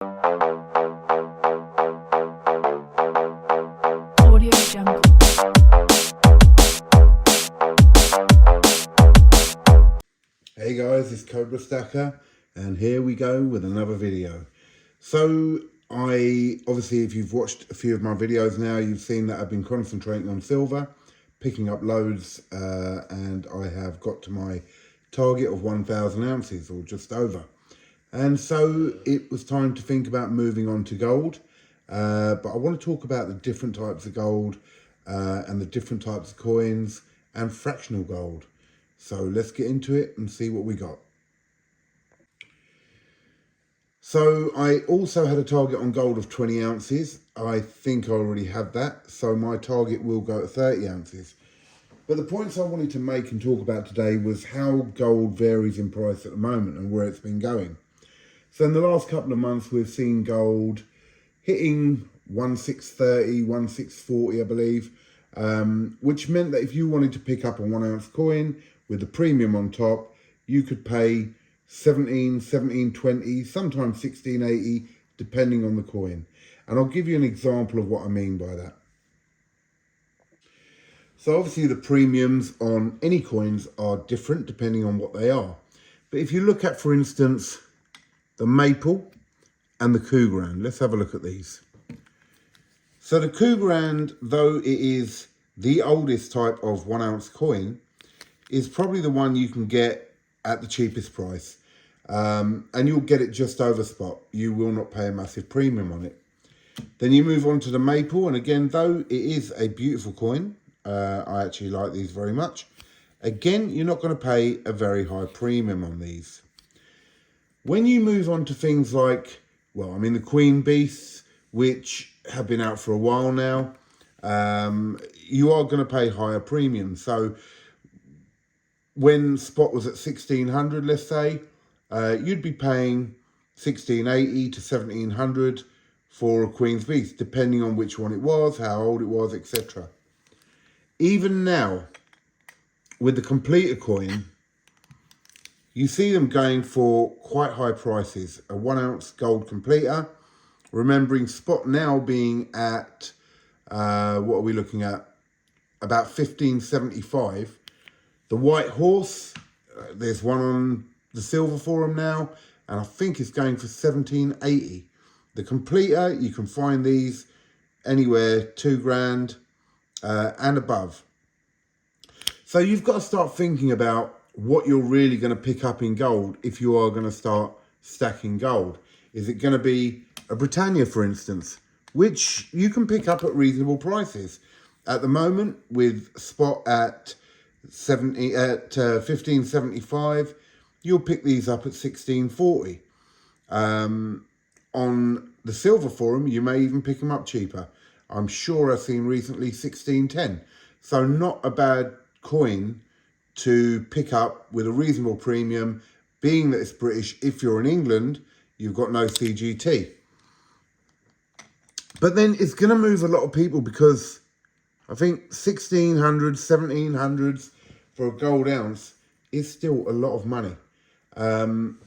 Audio Jungle. Hey guys, it's Cobra Stacker, and here we go with another video. So obviously, if you've watched a few of my videos now, you've seen that I've been concentrating on silver, picking up loads, and I have got to my target of 1,000 ounces or just over. And so it was time to think about moving on to gold. But I want to talk about the different types of gold and the different types of coins and fractional gold. So let's get into it and see what we got. So I also had a target on gold of 20 ounces. I think I already have that. So my target will go at 30 ounces. But the points I wanted to make and talk about today was how gold varies in price at the moment and where it's been going. So in the last couple of months, we've seen gold hitting 1630, 1640, I believe, which meant that if you wanted to pick up a 1 ounce coin with the premium on top, you could pay 1720, sometimes 1680, depending on the coin. And I'll give you an example of what I mean by that. So obviously the premiums on any coins are different depending on what they are. But if you look at, for instance, the maple and the coup grand, let's have a look at these. So the coup grand, though it is the oldest type of 1 ounce coin, is probably the one you can get at the cheapest price. And you'll get it just over spot. You will not pay a massive premium on it. Then you move on to the maple. And again, though it is a beautiful coin, I actually like these very much. Again, you're not going to pay a very high premium on these. When you move on to things like, well, I mean, the queen beasts, which have been out for a while now, you are going to pay higher premiums. So when spot was at 1600, let's say, you'd be paying 1680 to 1700 for a queen's beast, depending on which one it was, how old it was, etc. Even now, with the completer coin, you see them going for quite high prices. A 1 ounce gold completer, remembering spot now being at, what are we looking at? About 1575. The white horse, there's one on the silver forum now, and I think it's going for 1780. The completer, you can find these anywhere 2 grand and above. So you've got to start thinking about what you're really going to pick up in gold if you are going to start stacking gold. Is it going to be a Britannia, for instance, which you can pick up at reasonable prices? At the moment, with spot at 1575, you'll pick these up at 1640. On the silver forum, you may even pick them up cheaper. I'm sure I've seen recently 1610. So not a bad coin to pick up with a reasonable premium, being that it's British. If you're in England, you've got no CGT. But then it's going to move a lot of people, because I think 1600s, 1700s for a gold ounce is still a lot of money. And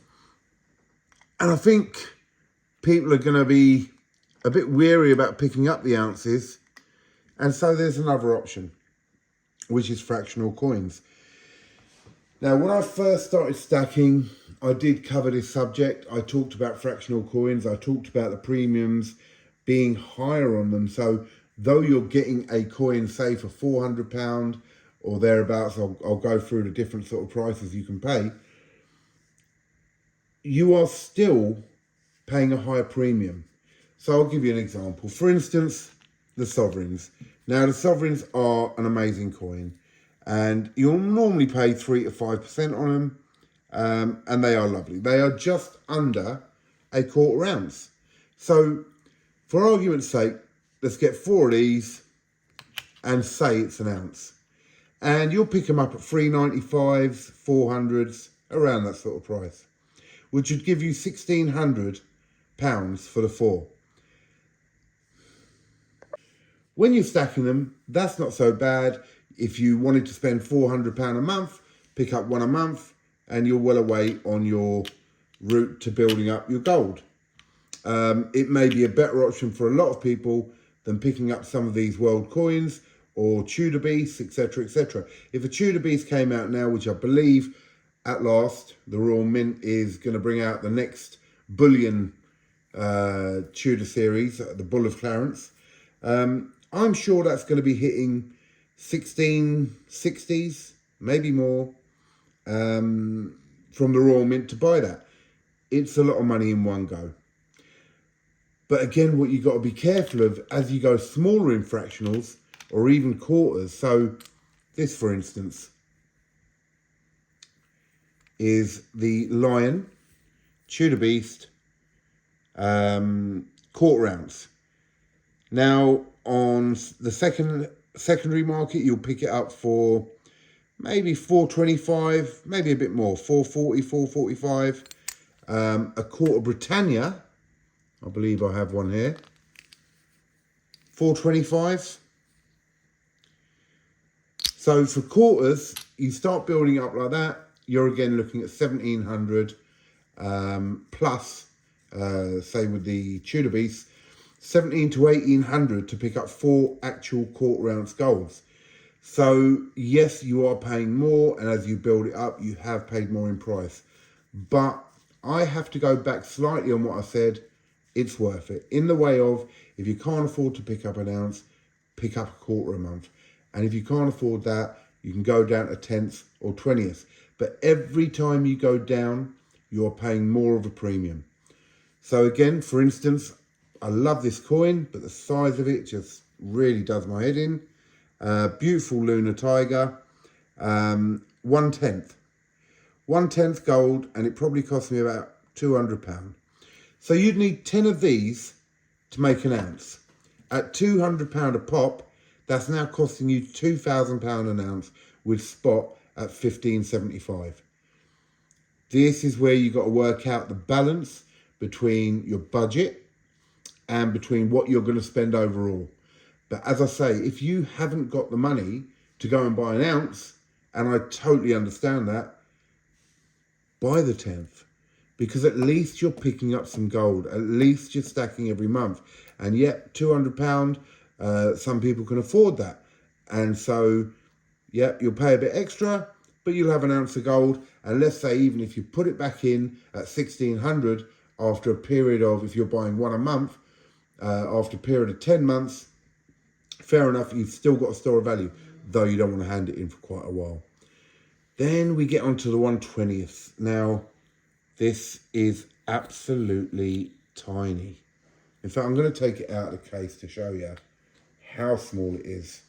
I think people are going to be a bit weary about picking up the ounces. And so there's another option, which is fractional coins. Now, when I first started stacking, I did cover this subject. I talked about fractional coins. I talked about the premiums being higher on them. So though you're getting a coin, say, for £400 or thereabouts, I'll go through the different sort of prices you can pay, you are still paying a higher premium. So I'll give you an example. For instance, the sovereigns. Now, the sovereigns are an amazing coin, and you'll normally pay 3 to 5% on them, and they are lovely. They are just under a quarter ounce. So for argument's sake, let's get 4 of these and say it's an ounce. And you'll pick them up at 395s, 400s, around that sort of price, which would give you £1,600 for the 4. When you're stacking them, that's not so bad. If you wanted to spend £400 a month, pick up one a month, and you're well away on your route to building up your gold. It may be a better option for a lot of people than picking up some of these world coins or Tudor beasts, etc., etc. If a Tudor beast came out now, which I believe at last the Royal Mint is going to bring out the next bullion Tudor series, the Bull of Clarence, I'm sure that's going to be hitting 1660s, maybe more, from the Royal Mint to buy that. It's a lot of money in one go. But again, what you've got to be careful of as you go smaller in fractionals or even quarters. So this, for instance, is the Lion, Tudor Beast, quarter ounce. Now, on the secondary market, you'll pick it up for maybe 425, maybe a bit more, 440, 445. A quarter Britannia, I believe I have one here, 425. So for quarters, you start building up like that, you're again looking at 1700 plus, say with the Tudor Beast, 17 to 1800 to pick up 4 actual quarter ounce golds. So yes, you are paying more, and as you build it up, you have paid more in price. But I have to go back slightly on what I said. It's worth it. In the way of, if you can't afford to pick up an ounce, pick up a quarter a month. And if you can't afford that, you can go down to tenths or 20ths. But every time you go down, you're paying more of a premium. So again, for instance, I love this coin, but the size of it just really does my head in. Beautiful lunar tiger, 1/10. 1/10 gold, and it probably cost me about £200. So you'd need 10 of these to make an ounce. At £200 a pop, that's now costing you £2,000 an ounce with spot at 15.75. This is where you've got to work out the balance between your budget and between what you're going to spend overall. But as I say, if you haven't got the money to go and buy an ounce, and I totally understand that, buy the 10th. Because at least you're picking up some gold. At least you're stacking every month. And yet, £200, some people can afford that. And so, yeah, you'll pay a bit extra, but you'll have an ounce of gold. And let's say even if you put it back in at 1600 after a period of, if you're buying one a month, after a period of 10 months, fair enough, you've still got a store of value, though you don't want to hand it in for quite a while. Then we get on to the 1/20th. Now, this is absolutely tiny. In fact, I'm going to take it out of the case to show you how small it is.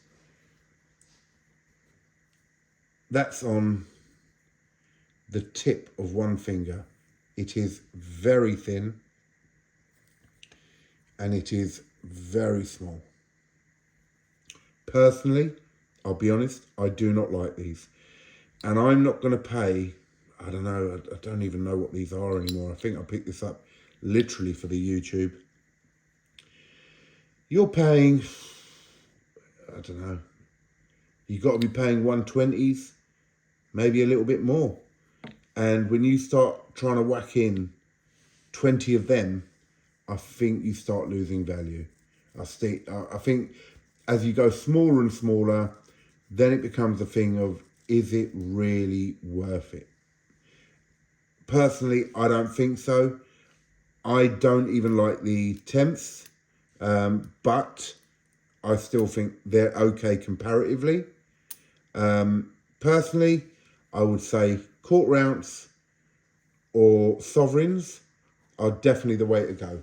That's on the tip of one finger. It is very thin and it is very small. Personally, I'll be honest, I do not like these. And I'm not going to pay, I don't know, I don't even know what these are anymore. I think I picked this up literally for the YouTube. You're paying, I don't know, you've got to be paying 120s, maybe a little bit more. And when you start trying to whack in 20 of them, I think you start losing value. I think as you go smaller and smaller, then it becomes a thing of, is it really worth it? Personally, I don't think so. I don't even like the tenths, but I still think they're okay comparatively. Personally, I would say quarter ounce or sovereigns are definitely the way to go.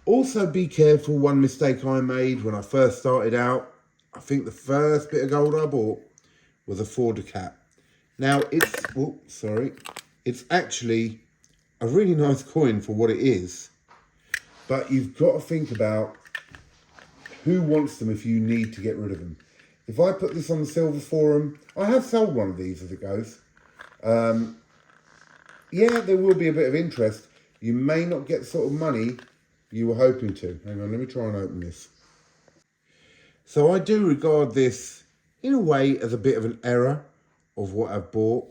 Also, be careful. One mistake I made when I first started out, I think the first bit of gold I bought was a 4 Ducat. Now, it's actually a really nice coin for what it is, but you've got to think about who wants them if you need to get rid of them. If I put this on the Silver Forum, I have sold one of these as it goes. Yeah, there will be a bit of interest. You may not get the sort of money you were hoping to. Hang on, let me try and open this. So I do regard this, in a way, as a bit of an error of what I've bought.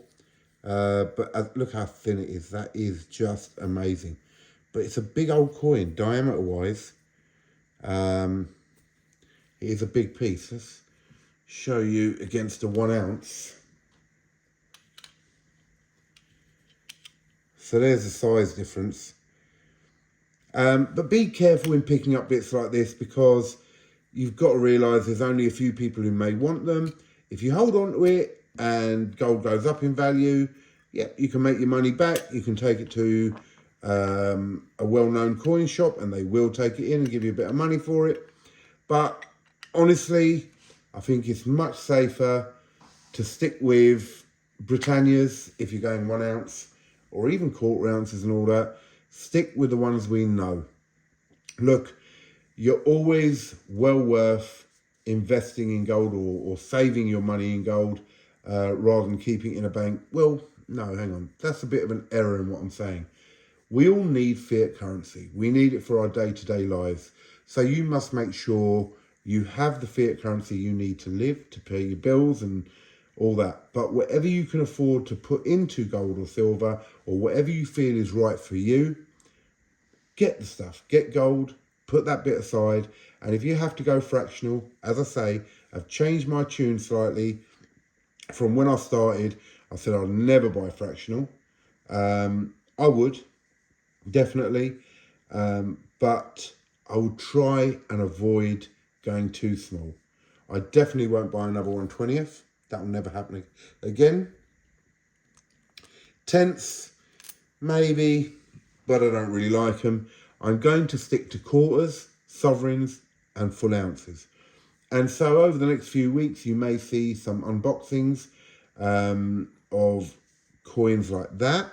But look how thin it is. That is just amazing. but it's a big old coin, diameter-wise. It is a big piece. Let's show you against a 1 ounce. So there's the size difference. But be careful in picking up bits like this, because you've got to realise there's only a few people who may want them. If you hold on to it and gold goes up in value, yeah, you can make your money back. You can take it to a well-known coin shop and they will take it in and give you a bit of money for it. But honestly, I think it's much safer to stick with Britannias if you're going 1 ounce, or even quarter ounces and all that. Stick with the ones we know. Look, you're always well worth investing in gold, or saving your money in gold rather than keeping it in a bank. Well, no, hang on. That's a bit of an error in what I'm saying. We all need fiat currency. We need it for our day-to-day lives. So you must make sure you have the fiat currency you need to live, to pay your bills and all that. But whatever you can afford to put into gold or silver, or whatever you feel is right for you, get the stuff. Get gold, put that bit aside. And if you have to go fractional, as I say, I've changed my tune slightly. From when I started, I said I'll never buy fractional. I would, definitely. But I would try and avoid going too small. I definitely won't buy another 1/20th. That will never happen again. Tenths, maybe, but I don't really like them. I'm going to stick to quarters, sovereigns, and full ounces. And so over the next few weeks, you may see some unboxings of coins like that.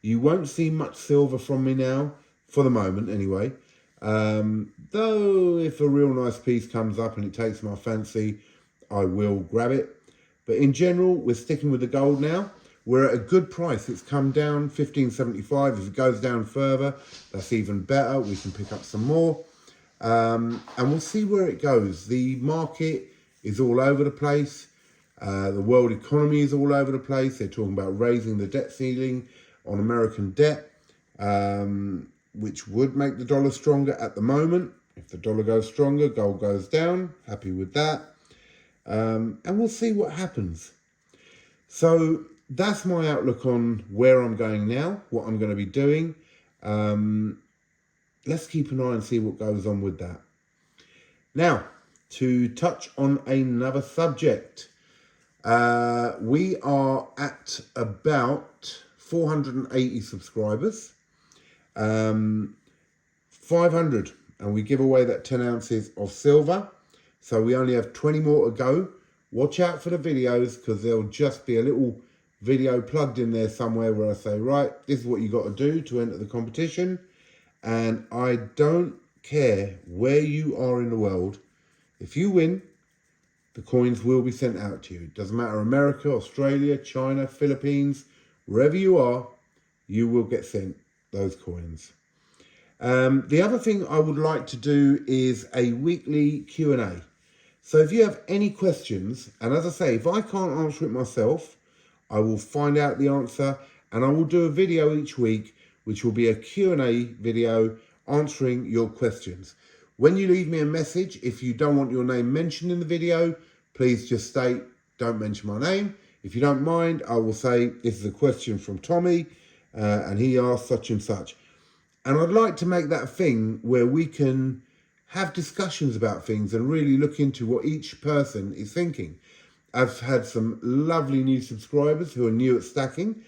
You won't see much silver from me now, for the moment anyway. Though if a real nice piece comes up and it takes my fancy, I will grab it. But in general, we're sticking with the gold now. We're at a good price. It's come down $15.75. If it goes down further, that's even better. We can pick up some more. And we'll see where it goes. The market is all over the place. The world economy is all over the place. They're talking about raising the debt ceiling on American debt, which would make the dollar stronger at the moment. If the dollar goes stronger, gold goes down. Happy with that. And we'll see what happens. So that's my outlook on where I'm going now, what I'm going to be doing. Let's keep an eye and see what goes on with that. Now, to touch on another subject. We are at about 480 subscribers. 500, and we give away that 10 ounces of silver. So we only have 20 more to go. Watch out for the videos, because there'll just be a little video plugged in there somewhere where I say, right, this is what you got to do to enter the competition. And I don't care where you are in the world. If you win, the coins will be sent out to you. It doesn't matter, America, Australia, China, Philippines, wherever you are, you will get sent those coins. The other thing I would like to do is a weekly Q&A. So if you have any questions, and as I say, if I can't answer it myself, I will find out the answer, and I will do a video each week, which will be a Q&A video answering your questions. When you leave me a message, if you don't want your name mentioned in the video, please just state, don't mention my name. If you don't mind, I will say, this is a question from Tommy, and he asked such and such. And I'd like to make that thing where we can have discussions about things and really look into what each person is thinking. I've had some lovely new subscribers who are new at stacking.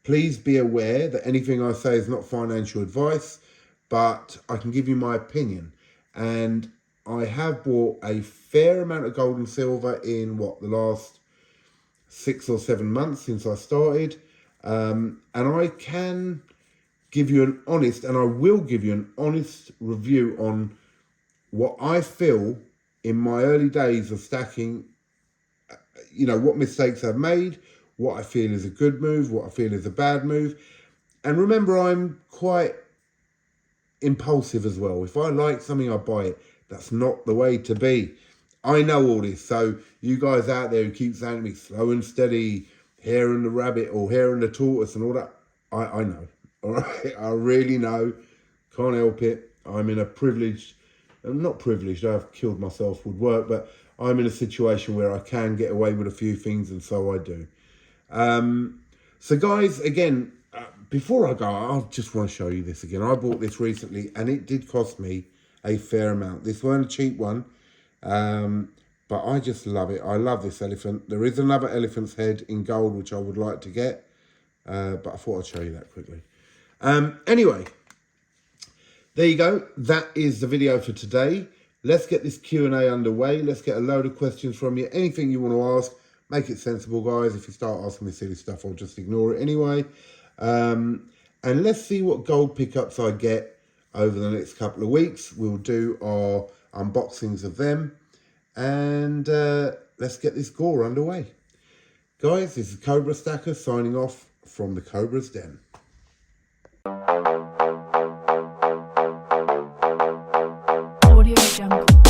Please be aware that anything I say is not financial advice, but I can give you my opinion. And I have bought a fair amount of gold and silver in the last 6 or 7 months since I started. And I can give you an honest, and I will give you an honest review on what I feel in my early days of stacking, what mistakes I've made, what I feel is a good move, what I feel is a bad move. And remember, I'm quite impulsive as well. If I like something, I buy it. That's not the way to be. I know all this. So you guys out there who keep saying to me, slow and steady, hair and the rabbit or hair and the tortoise and all that, I know. All right, I really know. Can't help it. I'm in a privileged, I'm not privileged, I've killed myself with work, but I'm in a situation where I can get away with a few things, and so I do. So guys, again, before I go, I just want to show you this again. I bought this recently and it did cost me a fair amount. This weren't a cheap one, but I just love it. I love this elephant. There is another elephant's head in gold, which I would like to get, but I thought I'd show you that quickly. Anyway, there you go. That is the video for today. Let's get this Q&A underway. Let's get a load of questions from you. Anything you want to ask, make it sensible, guys. If you start asking me silly stuff, I'll just ignore it anyway. And let's see what gold pickups I get over the next couple of weeks. We'll do our unboxings of them. And let's get this gore underway. Guys, this is Cobra Stacker signing off from the Cobra's Den. Audio Jungle.